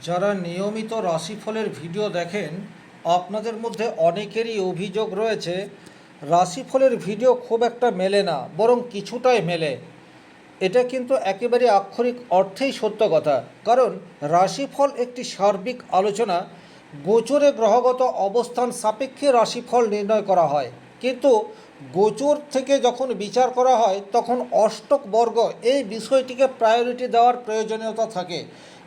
যারা নিয়মিত রাশিফলের ভিডিও দেখেন আপনাদের মধ্যে অনেকেরই অভিযোগ রয়েছে রাশিফলের ভিডিও খুব একটা মেলে না, বরং কিছুটাই মেলে। এটা কিন্তু একেবারে আক্ষরিক অর্থেই সত্য কথা। কারণ রাশিফল একটি সার্বিক আলোচনা। গোচরে গ্রহগত অবস্থান সাপেক্ষে রাশিফল নির্ণয় করা হয়, কিন্তু গোচর থেকে যখন বিচার করা হয় তখন অষ্টক বর্গ এই বিষয়টিকে প্রায়োরিটি দেওয়ার প্রয়োজনীয়তা থাকে।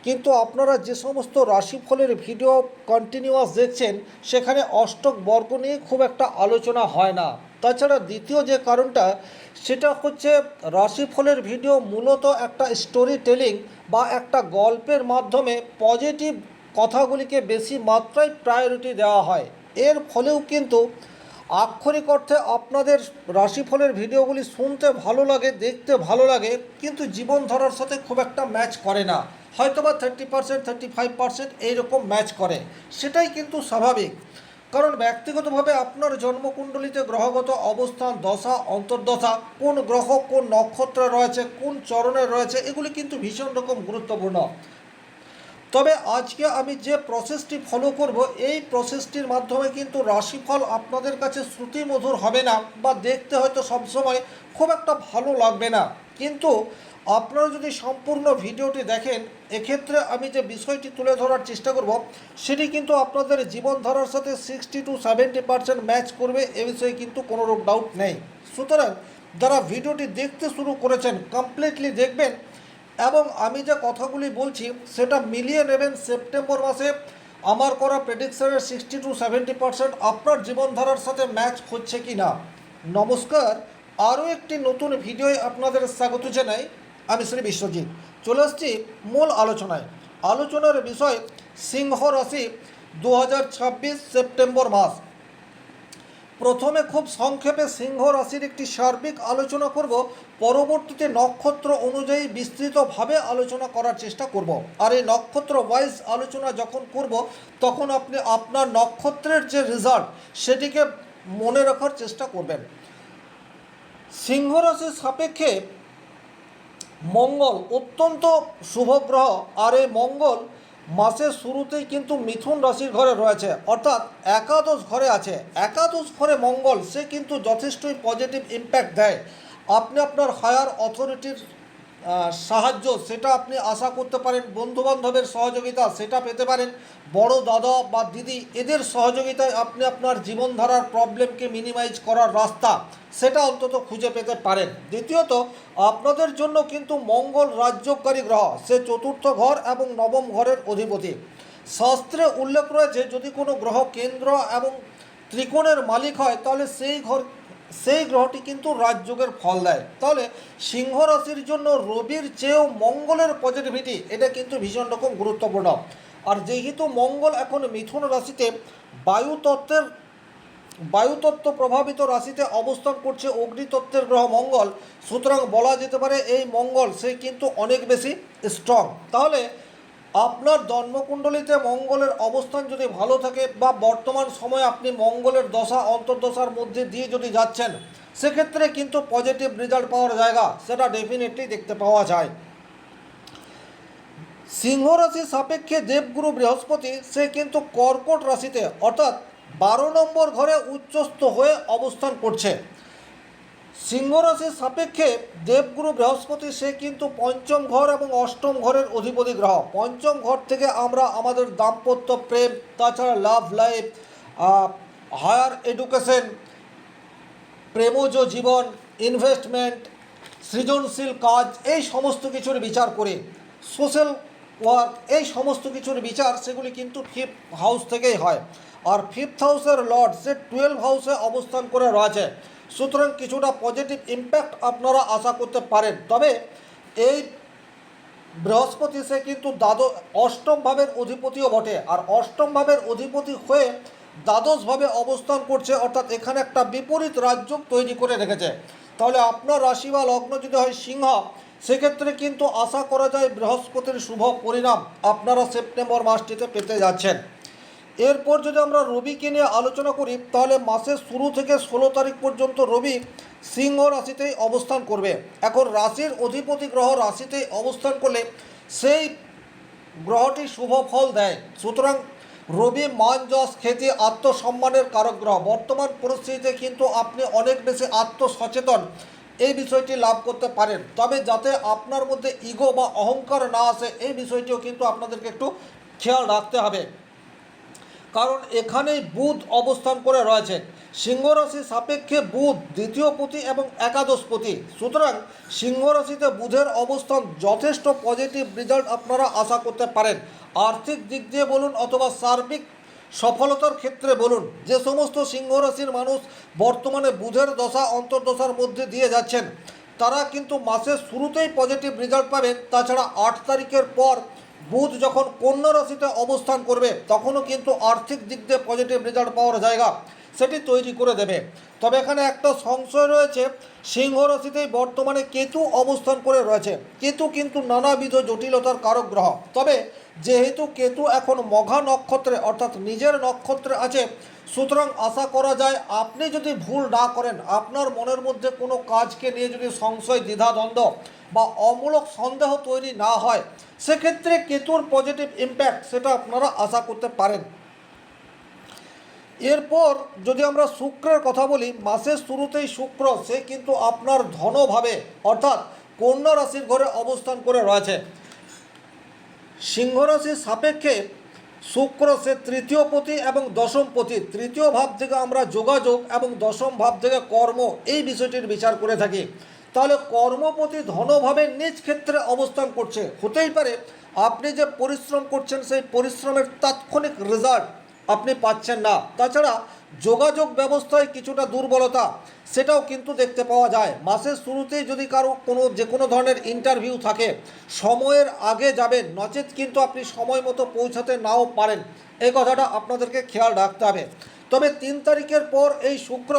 কিন্তু আপনারা যে সমস্ত রাশিফলের ভিডিও কন্টিনিউয়াস দেখছেন সেখানে অষ্টক বর্গ নিয়ে খুব একটা আলোচনা হয় না। তাছাড়া দ্বিতীয় যে কারণটা সেটা হচ্ছে রাশিফলের ভিডিও মূলত একটা স্টোরি টেলিং বা একটা গল্পের মাধ্যমে পজিটিভ কথাগুলিকে বেশি মাত্রায় প্রায়োরিটি দেওয়া হয়। এর ফলেও কিন্তু আক্ষরিক অর্থে আপনাদের রাশিফলের ভিডিওগুলি শুনতে ভালো লাগে, দেখতে ভালো লাগে, কিন্তু জীবনধারার সাথে খুব একটা ম্যাচ করে না। হয়তোবা 30%, 35% এইরকম ম্যাচ করে। সেটাই কিন্তু স্বাভাবিক, কারণ ব্যক্তিগতভাবে আপনার জন্মকুণ্ডলিতে গ্রহগত অবস্থান, দশা, অন্তর্দশা, কোন গ্রহ কোন নক্ষত্রে রয়েছে, কোন চরণে রয়েছে, এগুলি কিন্তু ভীষণ রকম গুরুত্বপূর্ণ। তবে আজকে আমি যে প্রসেসটি ফলো করব, এই প্রসেসটির মাধ্যমে কিন্তু রাশিফল আপনাদের কাছে শ্রুতিমধুর হবে না, বা দেখতে হয়তো সবসময় খুব একটা ভালো লাগবে না। কিন্তু আপনারা যদি সম্পূর্ণ ভিডিওটি দেখেন, এক্ষেত্রে আমি যে বিষয়টি তুলে ধরার চেষ্টা করব সেটি কিন্তু আপনাদের জীবনধারার সাথে 60-70% ম্যাচ করবে, এ বিষয়ে কিন্তু কোনো ডাউট নেই। সুতরাং যারা ভিডিওটি দেখতে শুরু করেছেন কমপ্লিটলি দেখবেন, এবং আমি যে কথাগুলি বলছি সেটা মিলিয়ে নেবেন। সেপ্টেম্বর মাসে আমার করা প্রেডিকশনের 60-70% আপনার জীবনধারার সাথে ম্যাচ হচ্ছে কি না। নমস্কার, আরও একটি নতুন ভিডিওয় আপনাদের স্বাগত জানাই। আমি শ্রী বিশ্বজিৎ চলে আসছি মূল আলোচনায়। আলোচনার বিষয় সিংহ রাশি 2026 সেপ্টেম্বর মাস। প্রথমে খুব সংক্ষেপে সিংহ রাশির একটি সার্বিক আলোচনা করব, পরবর্তীতে নক্ষত্র অনুযায়ী বিস্তৃতভাবে আলোচনা করার চেষ্টা করব। আর এই নক্ষত্র ওয়াইজ আলোচনা যখন করব তখন আপনি আপনার নক্ষত্রের যে রেজাল্ট সেটিকে মনে রাখার চেষ্টা করবেন। সিংহ রাশির সাপেক্ষে মঙ্গল অত্যন্ত শুভ গ্রহ, আর এই মঙ্গল মাসের শুরুতেই কিন্তু মিথুন রাশির ঘরে রয়েছে, অর্থাৎ একাদশ ঘরে আছে। একাদশ ঘরে মঙ্গল সে কিন্তু যথেষ্টই পজিটিভ ইম্প্যাক্ট দেয়। আপনি আপনার হায়ার অথরিটির সাহায্য সেটা আপনি আশা করতে পারেন, বন্ধুবান্ধবের সহযোগিতা সেটা পেতে পারেন, বড় দাদা বা দিদি এদের সহযোগিতায় আপনি আপনার জীবনধারার প্রবলেমকে মিনিমাইজ করার রাস্তা সেটা অন্তত খুঁজে পেতে পারেন। দ্বিতীয়ত, আপনাদের জন্য কিন্তু মঙ্গল রাজ্যকারী গ্রহ, সে চতুর্থ ঘর এবং নবম ঘরের অধিপতি। শাস্ত্রে উল্লেখ রয়েছে যদি কোনো গ্রহ কেন্দ্র এবং ত্রিকোণের মালিক হয় তাহলে সেই গ্রহটি কিন্তু রাজযোগের ফল দেয়। তাহলে সিংহ রাশির জন্য রবির চেয়েও মঙ্গলের পজিটিভিটি এটা কিন্তু ভীষণ রকম গুরুত্বপূর্ণ। আর যেহেতু মঙ্গল এখন মিথুন রাশিতে বায়ুতত্ত্ব প্রভাবিত রাশিতে অবস্থান করছে, অগ্নিতত্ত্বের গ্রহ মঙ্গল, সুতরাং বলা যেতে পারে এই মঙ্গল সে কিন্তু অনেক বেশি স্ট্রং। তাহলে আপনার জন্মকুণ্ডলিতে মঙ্গলের অবস্থান যদি ভালো থাকে, বা বর্তমান সময়ে আপনি মঙ্গলের দশা অন্তর্দশার মধ্যে দিয়ে যদি যাচ্ছেন, সেক্ষেত্রে কিন্তু পজিটিভ রেজাল্ট পাওয়ার জায়গা সেটা ডেফিনেটলি দেখতে পাওয়া যায়। সিংহ রাশির সাপেক্ষে দেবগুরু বৃহস্পতি সে কিন্তু কর্কট রাশিতে, অর্থাৎ 12 নম্বর ঘরে উচ্চস্থ হয়ে অবস্থান করছে। সিংহ রাশির সাপেক্ষে দেবগুরু বৃহস্পতি সে কিন্তু পঞ্চম ঘর এবং অষ্টম ঘরের অধিপতি গ্রহ। পঞ্চম ঘর থেকে আমরা আমাদের দাম্পত্য প্রেম, তাছাড়া লাভ লাইফ, হায়ার এডুকেশন, প্রেমজ জীবন, ইনভেস্টমেন্ট, সৃজনশীল কাজ, এই সমস্ত কিছুর বিচার করে সোশ্যাল ওয়ার্ক, এই সমস্ত কিছুর বিচার সেগুলি কিন্তু 5th হাউস থেকেই হয়। আর 5th হাউসের লর্ড সে 12 হাউসে অবস্থান করে রয়েছে, সুতরাং কিছুটা পজিটিভ ইম্প্যাক্ট আপনারা আশা করতে পারেন। তবে এই বৃহস্পতি সে কিন্তু অষ্টম ভাবের অধিপতিও বটে, আর অষ্টম ভাবের অধিপতি হয়ে দ্বাদশভাবে অবস্থান করছে, অর্থাৎ এখানে একটা বিপরীত রাজযোগ তৈরি করে রেখেছে। তাহলে আপনার রাশি বা লগ্ন যদি হয় সিংহ, সেক্ষেত্রে কিন্তু আশা করা যায় বৃহস্পতির শুভ পরিণাম আপনারা সেপ্টেম্বর মাসটিতে পেতে যাচ্ছেন। এরপর যদি আমরা রবিকে নিয়ে আলোচনা করি, তাহলে মাসের শুরু থেকে 16 তারিখ পর্যন্ত রবি সিংহ রাশিতেই অবস্থান করবে। এখন রাশির অধিপতি গ্রহ রাশিতেই অবস্থান করলে সেই গ্রহটি শুভ ফল দেয়। সুতরাং রবি মান যশ খ্যাতি আত্মসম্মানের কারক গ্রহ। বর্তমান পরিস্থিতিতে কিন্তু আপনি অনেক বেশি আত্মসচেতন এই বিষয়টি লাভ করতে পারেন, তবে যাতে আপনার মধ্যে ইগো বা অহংকার না আসে এই বিষয়টিও কিন্তু আপনাদেরকে একটু খেয়াল রাখতে হবে। কারণ এখানেই বুধ অবস্থান করে রয়েছে। সিংহ রাশি সাপেক্ষে বুধ দ্বিতীয়পতি এবং একাদশপতি। সুতরাং সিংহ রাশিতে বুধের অবস্থান যথেষ্ট পজিটিভ রেজাল্ট আপনারা আশা করতে পারেন। আর্থিক দিক দিয়ে বলুন অথবা সার্বিক সফলতার ক্ষেত্রে বলুন, যে সমস্ত সিংহ রাশির মানুষ বর্তমানে বুধের দশা অন্তর্দশার মধ্যে দিয়ে যাচ্ছেন তারা কিন্তু মাসের শুরুতেই পজিটিভ রেজাল্ট পাবেন। তাছাড়া 8 তারিখের পর বুধ যখন কন্যা রাশিতে অবস্থান করবে তখনও কিন্তু আর্থিক দিক দিয়ে পজিটিভ রেজাল্ট পাওয়ার জায়গা সেটি তৈরি করে দেবে। তবে এখানে একটা সংশয় রয়েছে, সিংহ রাশিতেই বর্তমানে কেতু অবস্থান করে রয়েছে। কেতু কিন্তু নানাবিধ জটিলতার কারক গ্রহ। তবে যেহেতু কেতু এখন মঘা নক্ষত্রে অর্থাৎ নিজের নক্ষত্রে আছে, সুতরাং আশা করা যায় আপনি যদি ভুল না করেন, আপনার মনের মধ্যে কোনো কাজকে নিয়ে যদি সংশয় দ্বিধাদ্বন্দ্ব বা অমূলক সন্দেহ তৈরি না হয়, সেক্ষেত্রে কেতুর পজিটিভ ইম্প্যাক্ট সেটা আপনারা আশা করতে পারেন। এরপর যদি আমরা শুক্রের কথা বলি, মাসের শুরুতেই শুক্র সে কিন্তু আপনার ধনভাবে অর্থাৎ কন্যা রাশির ঘরে অবস্থান করে রয়েছে। সিংহ রাশির সাপেক্ষে শুক্র সে তৃতীয়পতি এবং দশমপতি। তৃতীয় ভাব থেকে আমরা যোগাযোগ এবং দশম ভাব থেকে কর্ম এই বিষয়টির বিচার করে থাকি। তাহলে কর্মপতি ধনভাবে নিজ ক্ষেত্রে অবস্থান করছে। হতেই পারে আপনি যে পরিশ্রম করছেন সেই পরিশ্রমের তাৎক্ষণিক রেজাল্ট আপনি পাচ্ছেন না। তাছাড়া যোগাযোগ ব্যবস্থায় কিছুটা দুর্বলতা সেটাও কিন্তু দেখতে পাওয়া যায়। মাসের শুরুতেই যদি কারো যে কোনো ধরনের ইন্টারভিউ থাকে সময়ের আগে যাবেন, নচেত কিন্তু আপনি সময় মতো পৌঁছাতে নাও পারেন। এই কথাটা আপনাদেরকে খেয়াল রাখতে হবে। তবে 3 তারিখের পর এই শুক্র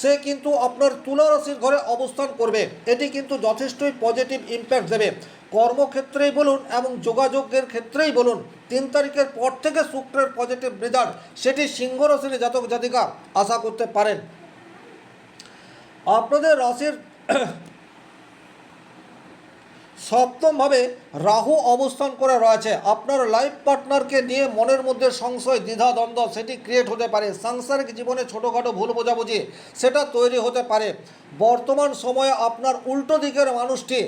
সে কিন্তু আপনার তুলা রাশির ঘরে অবস্থান করবে। এটি কিন্তু যথেষ্টই পজিটিভ ইম্প্যাক্ট দেবে কর্মক্ষেত্রেই বলুন এবং যোগাযোগের ক্ষেত্রেই বলুন। 3 তারিখের পর থেকে শুক্রের পজিটিভ রেজাল্ট সেটি সিংহ রাশির জাতক জাতিকা আশা করতে পারেন। আপনাদের রাশির সপ্তমভাবে রাহু অবস্থান করে রয়েছে। আপনার লাইফ পার্টনারকে নিয়ে মনের মধ্যে সংশয় দ্বিধাদ্বন্দ্ব সেটি ক্রিয়েট হতে পারে। সাংসারিক জীবনে ছোটোখাটো ভুল বোঝাবুঝি সেটা তৈরি হতে পারে। বর্তমান সময়ে আপনার উল্টো দিকের মানুষটি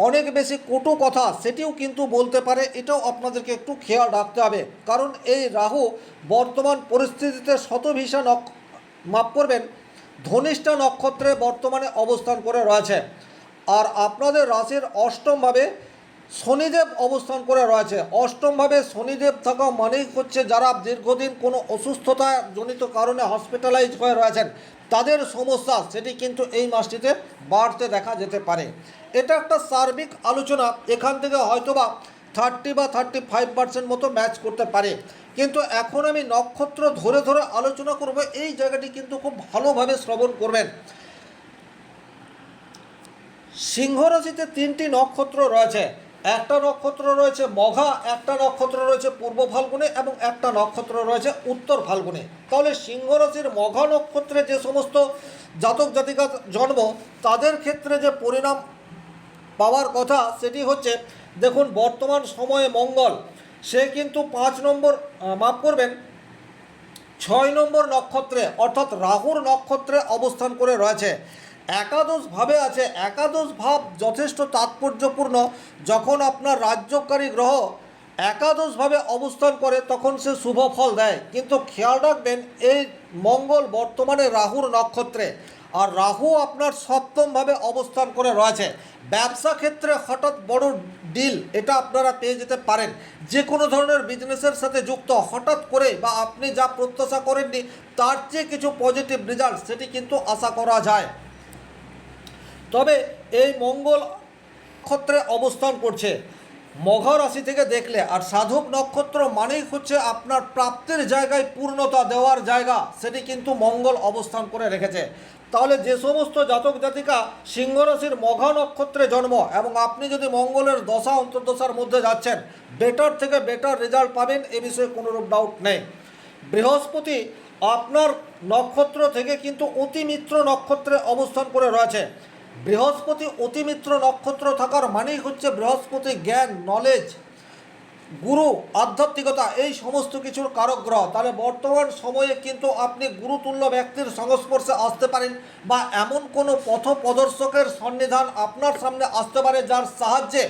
অনেক বেশি কটু কথা সেটিও কিন্তু বলতে পারে। এটাও আপনাদেরকে একটু খেয়াল রাখতে হবে। কারণ এই রাহু বর্তমান পরিস্থিতিতে শতভিষা মাফ করবেন ধনিষ্ঠা নক্ষত্রে বর্তমানে অবস্থান করে রয়েছে। আর আপনাদের রাশির অষ্টমভাবে শনিদেব অবস্থান করে রয়েছে। অষ্টমভাবে শনিদেব থাকা মানেই হচ্ছে যারা দীর্ঘদিন কোনো অসুস্থতা জনিত কারণে হসপিটালাইজ হয়ে রয়েছেন তাদের সমস্যা সেটি কিন্তু এই মাসটিতে বাড়তে দেখা যেতে পারে। এটা একটা সার্বিক আলোচনা, এখান থেকে হয়তোবা 30 বা 35% মতো ম্যাচ করতে পারে। কিন্তু এখন আমি নক্ষত্র ধরে ধরে আলোচনা করব, এই জায়গাটি কিন্তু খুব ভালোভাবে শ্রবণ করবেন। সিংহ রাশিতে 3টি নক্ষত্র রয়েছে। একটা নক্ষত্র রয়েছে মঘা, একটা নক্ষত্র রয়েছে পূর্ব ফাল্গুনে এবং একটা নক্ষত্র রয়েছে উত্তর ফাল্গুনে। তাহলে সিংহ রাশির মঘা নক্ষত্রে যে সমস্ত জাতক জাতিকা জন্ম তাদের ক্ষেত্রে যে পরিণাম পাওয়ার কথা সেটি হচ্ছে, দেখুন বর্তমান সময়ে মঙ্গল সে কিন্তু 5 নম্বর মাফ করবেন 6 নম্বর নক্ষত্রে অর্থাৎ রাহুর নক্ষত্রে অবস্থান করে রয়েছে। একাদশ ভাবে আছে। একাদশ ভাব যথেষ্ট তাৎপর্যপূর্ণ। যখন আপনার রাজ্যকারী গ্রহ একাদশভাবে অবস্থান করে তখন সে শুভ ফল দেয়। কিন্তু খেয়াল রাখবেন এই মঙ্গল বর্তমানে রাহুর নক্ষত্রে, আর রাহু আপনার সপ্তমভাবে অবস্থান করে রয়েছে। ব্যবসা ক্ষেত্রে হঠাৎ বড় ডিল এটা আপনারা পেয়ে যেতে পারেন। যে কোনো ধরনের বিজনেসের সাথে যুক্ত হঠাৎ করে বা আপনি যা প্রত্যাশা করেননি তার চেয়ে কিছু পজিটিভ রেজাল্ট সেটি কিন্তু আশা করা যায়। তবে এই মঙ্গল নক্ষত্রে অবস্থান করছে মঘা রাশি থেকে দেখলে, আর সাধক নক্ষত্র মানেই হচ্ছে আপনার প্রাপ্তির জায়গায় পূর্ণতা দেওয়ার জায়গা, সেটি কিন্তু মঙ্গল অবস্থান করে রেখেছে। তাহলে যে সমস্ত জাতক জাতিকা সিংহ রাশির মঘা নক্ষত্রে জন্ম এবং আপনি যদি মঙ্গলের দশা অন্তর্দশার মধ্যে যাচ্ছেন বেটার থেকে বেটার রেজাল্ট পাবেন, এ বিষয়ে কোনোরূপ ডাউট নেই। বৃহস্পতি আপনার নক্ষত্র থেকে কিন্তু অতিমিত্র নক্ষত্রে অবস্থান করে রয়েছে। বৃহস্পতি অতিমিত্র নক্ষত্র থাকার মানেই হচ্ছে বৃহস্পতি জ্ঞান নলেজ গুরু, আধ্যাত্মিকতা এই সমস্ত কিছুর কারক গ্রহ, তাহলে বর্তমান সময়ে কিন্তু আপনি গুরুতুল্য ব্যক্তির সংস্পর্শে আসতে পারেন বা এমন কোনো পথ প্রদর্শকের সন্নিধান আপনার সামনে আসতে পারে যার সাহায্যে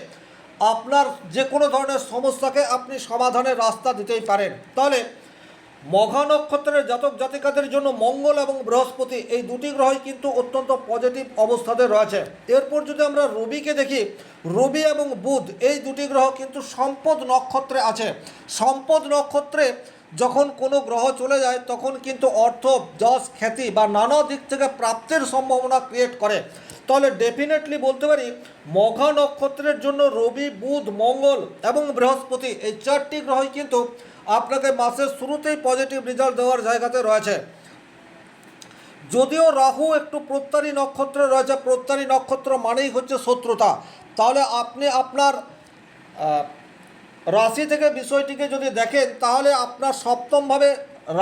আপনার যে কোনো ধরনের সমস্যাকে আপনি সমাধানের রাস্তা দিতেই পারেন। তাহলে মঘা নক্ষত্রের জাতক জাতিকাদের জন্য মঙ্গল এবং বৃহস্পতি এই দুটি গ্রহই কিন্তু অত্যন্ত পজিটিভ অবস্থাতে রয়েছে। এরপর যদি আমরা রবিকে দেখি, রবি এবং বুধ এই দুটি গ্রহ কিন্তু সম্পদ নক্ষত্রে আছে। সম্পদ নক্ষত্রে যখন কোনো গ্রহ চলে যায় তখন কিন্তু অর্থ, যশ, খ্যাতি বা নানা দিক থেকে প্রাপ্তির সম্ভাবনা ক্রিয়েট করে। তাহলে ডেফিনেটলি বলতে পারি মঘা নক্ষত্রের জন্য রবি, বুধ, মঙ্গল এবং বৃহস্পতি এই চারটি গ্রহই কিন্তু আপনাকে মাসের শুরুতেই পজিটিভ রেজাল্ট দেওয়ার জায়গাতে রয়েছে। যদিও রাহু একটু প্রত্যারী নক্ষত্রে রয়েছে, প্রত্যারী নক্ষত্র মানেই হচ্ছে শত্রুতা, তাহলে আপনি আপনার রাশি থেকে বিষয়টিকে যদি দেখেন তাহলে আপনার সপ্তমভাবে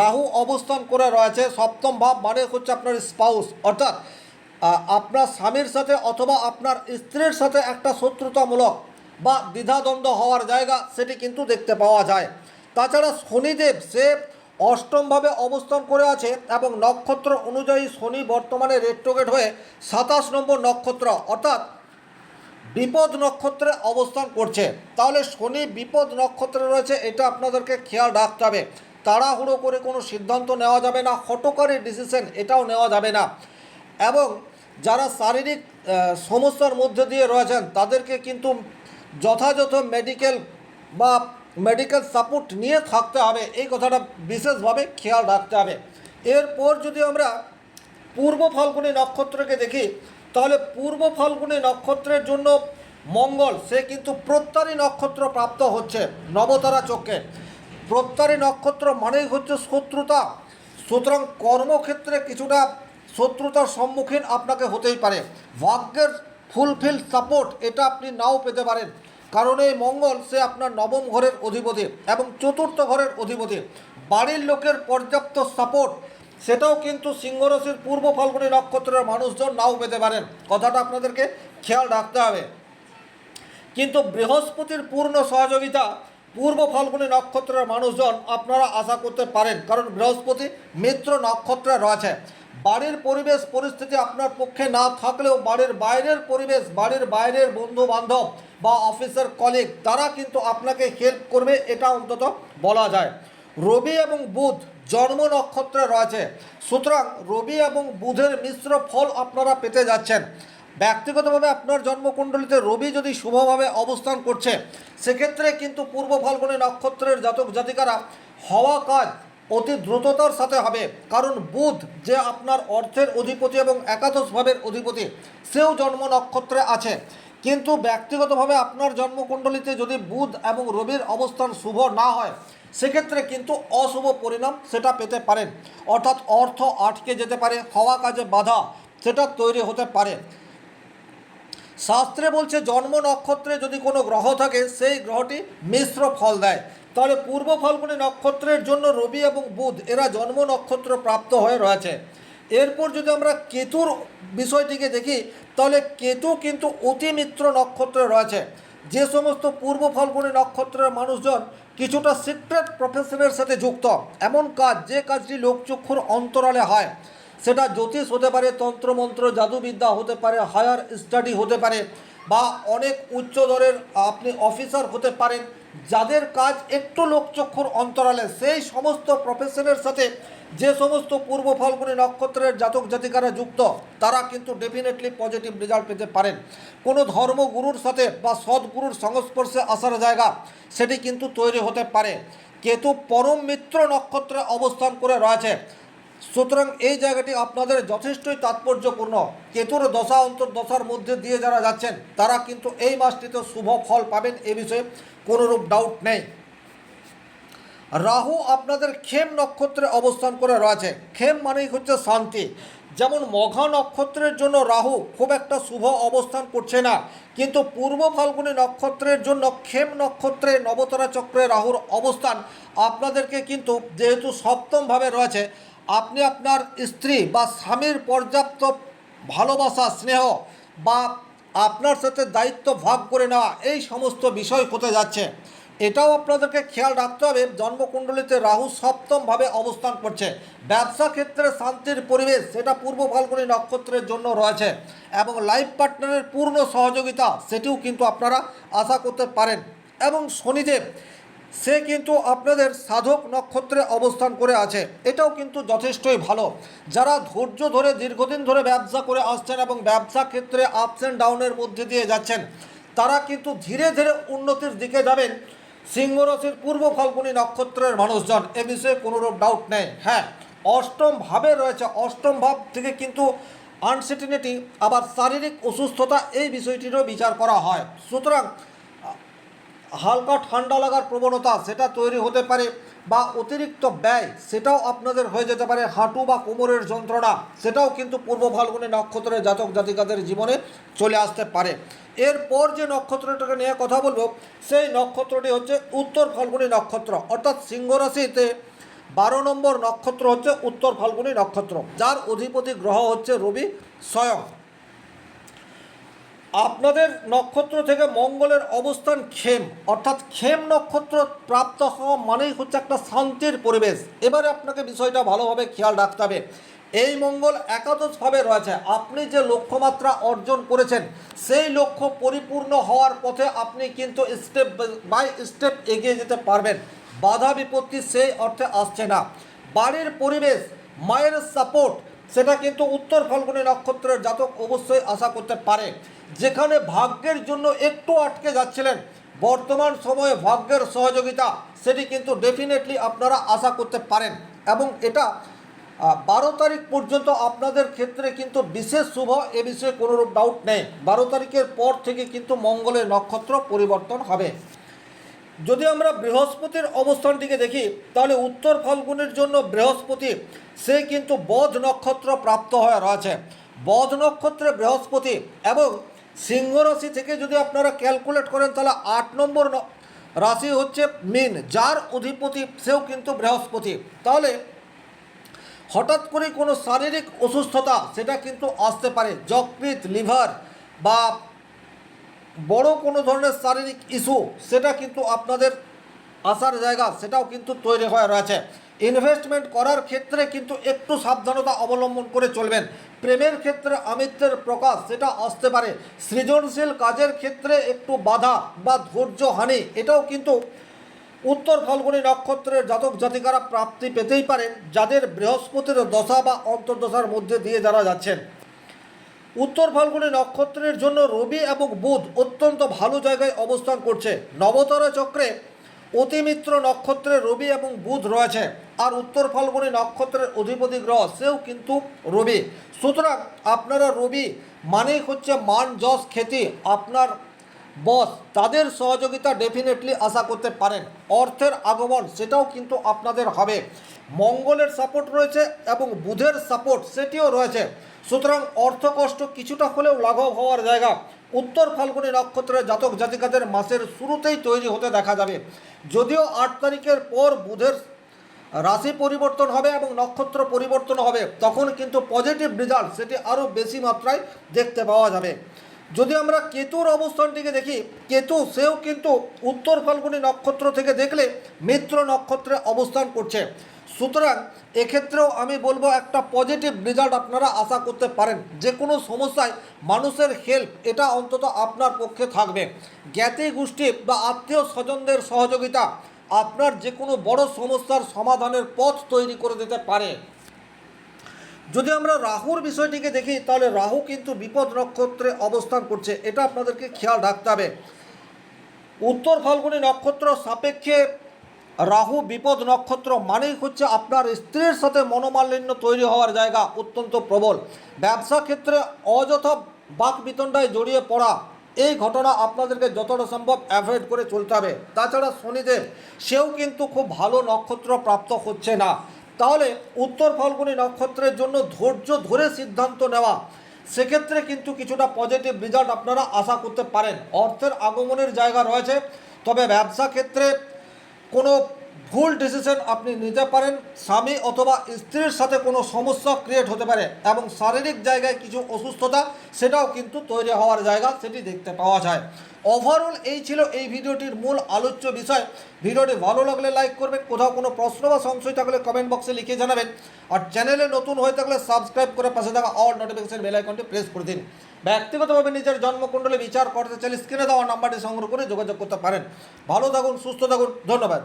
রাহু অবস্থান করে রয়েছে। সপ্তম ভাব মানে হচ্ছে আপনার স্পাউস, অর্থাৎ আপনার স্বামীর সাথে অথবা আপনার স্ত্রীর সাথে একটা শত্রুতামূলক বা দ্বিধাদ্বন্দ্ব হওয়ার জায়গা সেটি কিন্তু দেখতে পাওয়া যায়। তাছাড়া শনিদেব সে অষ্টমভাবে অবস্থান করে আছে এবং নক্ষত্র অনুযায়ী শনি বর্তমানে রেট্রোগেট হয়ে 27 নম্বর নক্ষত্র অর্থাৎ বিপদ নক্ষত্রে অবস্থান করছে। তাহলে শনি বিপদ নক্ষত্রে রয়েছে, এটা আপনাদেরকে খেয়াল রাখতে হবে। তাড়াহুড়ো করে কোনো সিদ্ধান্ত নেওয়া যাবে না, হঠকারী ডিসিশন এটাও নেওয়া যাবে না। এবং যারা শারীরিক সমস্যার মধ্যে দিয়ে রয়েছেন তাদেরকে কিন্তু যথাযথ মেডিকেল সাপোর্ট নিয়ে থাকতে হবে, এই কথাটা বিশেষভাবে খেয়াল রাখতে হবে। এরপর যদি আমরা পূর্ব ফাল্গুনী নক্ষত্রকে দেখি তাহলে পূর্ব ফাল্গুনী নক্ষত্রের জন্য মঙ্গল সে কিন্তু প্রত্যারী নক্ষত্র প্রাপ্ত হচ্ছে নবতারা চক্রে। প্রত্যারী নক্ষত্র মানেই হচ্ছে শত্রুতা, সুতরাং কর্মক্ষেত্রে কিছুটা শত্রুতার সম্মুখীন আপনাকে হতেই পারে। ভাগ্যের ফুলফিল সাপোর্ট এটা আপনি নাও পেতে পারেন, কারণ এই মঙ্গল সে আপনার নবম ঘরের অধিপতি এবং চতুর্থ ঘরের অধিপতি। বাড়ির লোকের পর্যাপ্ত সাপোর্ট সেটাও কিন্তু সিংহরাশির পূর্ব ফাল্গুনী নক্ষত্রের মানুষজন নাও পেতে পারেন, কথাটা আপনাদেরকে খেয়াল রাখতে হবে। কিন্তু বৃহস্পতির পূর্ণ সহযোগিতা পূর্ব ফাল্গুনী নক্ষত্রের মানুষজন আপনারা আশা করতে পারেন, কারণ বৃহস্পতি মিত্র নক্ষত্রে রয়েছে। বাড়ির পরিবেশ পরিস্থিতি আপনার পক্ষে না থাকলেও বাড়ির বাইরের পরিবেশ, বাড়ির বাইরের বন্ধু বান্ধব বা অফিসের কলিগ তারা কিন্তু আপনাকে হেল্প করবে, এটা অন্তত বলা যায়। রবি এবং বুধ জন্ম নক্ষত্রে রয়েছে, সুতরাং রবি এবং বুধের মিশ্র ফল আপনারা পেতে যাচ্ছেন। ব্যক্তিগতভাবে আপনার জন্মকুণ্ডলিতে রবি যদি শুভভাবে অবস্থান করছে সেক্ষেত্রে কিন্তু পূর্ব ফাল্গুনী নক্ষত্রের জাতক জাতিকারা হওয়া কাজ অতি দ্রুততার সাথে হবে, কারণ বুধ যে আপনার অর্থের অধিপতি এবং একাদশ ভাবের অধিপতি সেও জন্ম নক্ষত্রে আছে। কিন্তু ব্যক্তিগতভাবে আপনার জন্মকুণ্ডলিতে যদি বুধ এবং রবির অবস্থান শুভ না হয় সেক্ষেত্রে কিন্তু অশুভ পরিণাম সেটা পেতে পারেন, অর্থাৎ অর্থ আটকে যেতে পারে, হওয়া কাজে বাধা সেটা তৈরি হতে পারে। শাস্ত্রে বলছে জন্ম নক্ষত্রে যদি কোনো গ্রহ থাকে সেই গ্রহটি মিশ্র ফল দেয়। তাহলে পূর্ব ফাল্গুনী নক্ষত্রের জন্য রবি এবং বুধ এরা জন্ম নক্ষত্র প্রাপ্ত হয়ে রয়েছে। এরপর যদি আমরা কেতুর বিষয়টিকে দেখি তাহলে কেতু কিন্তু অতিমিত্র নক্ষত্রে রয়েছে। যে সমস্ত পূর্ব ফাল্গুনী নক্ষত্রের মানুষজন কিছুটা সিক্রেট প্রফেশনের সাথে যুক্ত, এমন কাজ যে কাজটি লোকচক্ষুর অন্তরালে হয়, সেটা জ্যোতিষ হতে পারে, তন্ত্রমন্ত্র জাদুবিদ্যা হতে পারে, হায়ার স্টাডি হতে পারে বা অনেক উচ্চ দরের আপনি অফিসার হতে পারেন, যাদের কাজ একটু লোকচক্ষুর অন্তরালে, সেই সমস্ত প্রফেশনের সাথে যে সমস্ত পূর্ব ফাল্গুনী নক্ষত্রের জাতক জাতিকারা যুক্ত তারা কিন্তু ডেফিনেটলি পজিটিভ রেজাল্ট পেতে পারেন। কোনো ধর্মগুরুর সাথে বা সদ্গুরুর সংস্পর্শে আসার জায়গা সেটি কিন্তু তৈরি হতে পারে। কেতু পরম মিত্র নক্ষত্রে অবস্থান করে রয়েছে, সুতরাং এই জায়গাটি আপনাদের যথেষ্টই তাৎপর্যপূর্ণ। কেতুর দশা অন্তর্দশার মধ্যে দিয়ে যারা যাচ্ছেন তারা কিন্তু এই মাসটিতে শুভ ফল পাবেন, এ বিষয়ে কোনোরূপ ডাউট নেই। রাহু আপনাদের খেম নক্ষত্রে অবস্থান করে রয়েছে। খেম মানেই হচ্ছে শান্তি। যেমন মঘা নক্ষত্রের জন্য রাহু খুব একটা শুভ অবস্থান করছে না, কিন্তু পূর্ব ফাল্গুনী নক্ষত্রের জন্য খেম নক্ষত্রে নবতারা চক্রে রাহুর অবস্থান আপনাদেরকে কিন্তু যেহেতু সপ্তমভাবে রয়েছে, আপনি আপনার স্ত্রী বা স্বামীর পর্যাপ্ত ভালোবাসা, স্নেহ বা আপনার সাথে দায়িত্ব ভাগ করে নেওয়া এই সমস্ত বিষয় হতে যাচ্ছে। এটাও আপনাদেরকে খেয়াল রাখতে হবে, জন্মকুণ্ডলিতে রাহু সপ্তমভাবে অবস্থান করছে। ব্যবসা ক্ষেত্রে শান্তির পরিবেশ সেটা পূর্ব ফাল্গুনী নক্ষত্রের জন্য রয়েছে, এবং লাইফ পার্টনারের পূর্ণ সহযোগিতা সেটিও কিন্তু আপনারা আশা করতে পারেন। এবং শনিদেব সে কিন্তু আপনাদের সাধক নক্ষত্রে অবস্থান করে আছে, এটাও কিন্তু যথেষ্টই ভালো। যারা ধৈর্য ধরে দীর্ঘদিন ধরে ব্যবসা করে আসছেন এবং ব্যবসা ক্ষেত্রে আপস অ্যান্ড ডাউনের মধ্যে দিয়ে যাচ্ছেন, তারা কিন্তু ধীরে ধীরে উন্নতির দিকে যাবেন। সিংহ রাশির পূর্ব ফাল্গুনী নক্ষত্রের মানুষজন, এ বিষয়ে কোনোরূপ ডাউট নেই। হ্যাঁ, অষ্টম ভাবে রয়েছে, অষ্টম ভাব থেকে কিন্তু আনসার্টেনিটি, আবার শারীরিক অসুস্থতা, এই বিষয়টিরও বিচার করা হয়। সুতরাং হালকা ঠান্ডা লাগার প্রবণতা সেটা তৈরি হতে পারে, বা অতিরিক্ত ব্যয় সেটাও আপনাদের হয়ে যেতে পারে। হাঁটু বা কোমরের যন্ত্রণা সেটাও কিন্তু পূর্ব ফাল্গুনী নক্ষত্রের জাতক জাতিকাদের জীবনে চলে আসতে পারে। এরপর যে নক্ষত্রটাকে নিয়ে কথা বলবো, সেই নক্ষত্রটি হচ্ছে উত্তর ফাল্গুনী নক্ষত্র, অর্থাৎ সিংহ রাশিতে 12 নম্বর নক্ষত্র হচ্ছে উত্তর ফাল্গুনী নক্ষত্র, যার অধিপতি গ্রহ হচ্ছে রবি স্বয়ং। আপনাদের নক্ষত্র থেকে মঙ্গলের অবস্থান খেম, অর্থাৎ খেম নক্ষত্র প্রাপ্ত হওয়া মানেই হচ্ছে একটা শান্তির পরিবেশ। এবারে আপনাকে বিষয়টা ভালোভাবে খেয়াল রাখতে হবে। এই মঙ্গল একাদশভাবে রয়েছে, আপনি যে লক্ষ্যমাত্রা অর্জন করেছেন সেই লক্ষ্য পরিপূর্ণ হওয়ার পথে আপনি কিন্তু স্টেপ বাই স্টেপ এগিয়ে যেতে পারবেন। বাধা বিপত্তি সেই অর্থে আসছে না। বাড়ির পরিবেশ, মায়ের সাপোর্ট, সেটা কিন্তু উত্তর ফাল্গুনী নক্ষত্রের জাতক অবশ্যই আশা করতে পারে। যেখানে ভাগ্যের জন্য একটু আটকে যাচ্ছিলেন, বর্তমান সময়ে ভাগ্যের সহযোগিতা সেটি কিন্তু ডেফিনেটলি আপনারা আশা করতে পারেন। এবং এটা 12 তারিখ পর্যন্ত আপনাদের ক্ষেত্রে কিন্তু বিশেষ শুভ, এ বিষয়ে কোনোরূপ ডাউট নেই। 12 তারিখের পর থেকে কিন্তু মঙ্গলের নক্ষত্র পরিবর্তন হবে। যদি আমরা বৃহস্পতির অবস্থানটিকে দেখি, তাহলে উত্তর ফাল্গুনের জন্য বৃহস্পতি সে কিন্তু বধ নক্ষত্র প্রাপ্ত হয়ে রয়েছে। বধ নক্ষত্রে বৃহস্পতি, এবং সিংহ রাশি থেকে যদি আপনারা ক্যালকুলেট করেন তাহলে 8 নম্বর রাশি হচ্ছে মীন, যার অধিপতি সেও কিন্তু বৃহস্পতি। তাহলে হঠাৎ করে কোনো শারীরিক অসুস্থতা সেটা কিন্তু আসতে পারে, যকৃৎ, লিভার বা বড় কোনো ধরনের শারীরিক ইস্যু সেটা কিন্তু আপনাদের আসার জায়গা সেটাও কিন্তু তৈরি হয়ে রয়েছে। ইনভেস্টমেন্ট করার ক্ষেত্রে কিন্তু একটু সাবধানতা অবলম্বন করে চলবেন। প্রেমের ক্ষেত্রে আমিত্বের প্রকাশ সেটা আসতে পারে। সৃজনশীল কাজের ক্ষেত্রে একটু বাধা বা ধৈর্যহানি, এটাও কিন্তু উত্তর ফাল্গুনী নক্ষত্রের জাতক জাতিকারা প্রাপ্তি পেতেই পারেন, যাদের বৃহস্পতির দশা বা অন্তর্দশার মধ্যে দিয়ে যারা যাচ্ছেন। উত্তর ফাল্গুনী নক্ষত্রের জন্য রবি এবং বুধ অত্যন্ত ভালো জায়গায় অবস্থান করছে। নবতারা চক্রে অতিমিত্র নক্ষত্রে রবি এবং বুধ রয়েছে, আর উত্তর ফাল্গুনী নক্ষত্রের অধিপতি গ্রহ সেও কিন্তু রবি। সুতরাং আপনারা রবি মানেই হচ্ছে মান যশ খ্যাতি, আপনার বস তাদের সহযোগিতা ডেফিনেটলি আশা করতে পারেন। অর্থের আগমন সেটাও কিন্তু আপনাদের হবে। মঙ্গলের সাপোর্ট রয়েছে এবং বুধের সাপোর্ট সেটিও রয়েছে। সুতরাং অর্থকষ্ট কিছুটা হলেও লাঘব হওয়ার জায়গা উত্তর ফাল্গুনী নক্ষত্রের জাতক জাতিকাদের মাসের শুরুতেই তৈরি হতে দেখা যাবে। যদিও 8 তারিখের পর বুধের রাশি পরিবর্তন হবে এবং নক্ষত্র পরিবর্তন হবে, তখন কিন্তু পজিটিভ রেজাল্ট সেটি আরও বেশি মাত্রায় দেখতে পাওয়া যাবে। যদি আমরা কেতুর অবস্থানটিকে দেখি, কেতু সেও কিন্তু উত্তর ফাল্গুনী নক্ষত্র থেকে দেখলে মিত্র নক্ষত্রে অবস্থান করছে। সুতরাং এক্ষেত্রেও আমি বলবো একটা পজিটিভ রেজাল্ট আপনারা আশা করতে পারেন। যে কোনো সমস্যায় মানুষের হেল্প এটা অন্তত আপনার পক্ষে থাকবে। জ্ঞাতি গোষ্ঠী বা আত্মীয় স্বজনদের সহযোগিতা আপনার যে কোনো বড় সমস্যার সমাধানের পথ তৈরি করে দিতে পারে। যদি আমরা রাহুর বিষয়টিকে দেখি, তাহলে রাহু কিন্তু বিপদ নক্ষত্রে অবস্থান করছে, এটা আপনাদেরকে খেয়াল রাখতে হবে। উত্তর ফাল্গুনী নক্ষত্র সাপেক্ষে রাহু বিপদ নক্ষত্র মানেই হচ্ছে আপনার স্ত্রীর সাথে মনোমালিন্য তৈরি হওয়ার জায়গা অত্যন্ত প্রবল। ব্যবসা ক্ষেত্রে অযথা বাকবিতণ্ডায় জড়িয়ে পড়া, এই ঘটনা আপনাদেরকে যতটা সম্ভব অ্যাভয়েড করে চলতে হবে। তাছাড়া শনিদেব সেও কিন্তু খুব ভালো নক্ষত্র প্রাপ্ত হচ্ছে না। তাহলে উত্তর ফাল্গুনী নক্ষত্রের জন্য ধৈর্য ধরে সিদ্ধান্ত নেওয়া, সেক্ষেত্রে কিন্তু কিছুটা পজিটিভ রেজাল্ট আপনারা আশা করতে পারেন। অর্থের আগমনের জায়গা রয়েছে, তবে ব্যবসা ক্ষেত্রে কোনো ভুল ডিসিশন আপনি নিতে পারেন, স্বামী অথবা স্ত্রীর সাথে কোনো সমস্যা ক্রিয়েট হতে পারে এবং শারীরিক জায়গায় কিছু অসুস্থতা সেটাও কিন্তু তৈরি হওয়ার জায়গা সেটি দেখতে পাওয়া যায়। ওভারঅল এই ছিল এই ভিডিওটির মূল আলোচ্য বিষয়। ভিডিওটি ভালো লাগলে লাইক করবেন, কোথাও কোনো প্রশ্ন বা সংশয় থাকলে কমেন্ট বক্সে লিখে জানাবেন, আর চ্যানেলে নতুন হয়ে থাকলে সাবস্ক্রাইব করে পাশে থাকা অল নোটিফিকেশন বেল আইকনটি প্রেস করে দিন। ব্যক্তিগতভাবে নিজের জন্মকুণ্ডলী বিচার করতে চাইলে স্ক্রিনে দেওয়া নাম্বারটি সংগ্রহ করে যোগাযোগ করতে পারেন। ভালো থাকুন, সুস্থ থাকুন, ধন্যবাদ।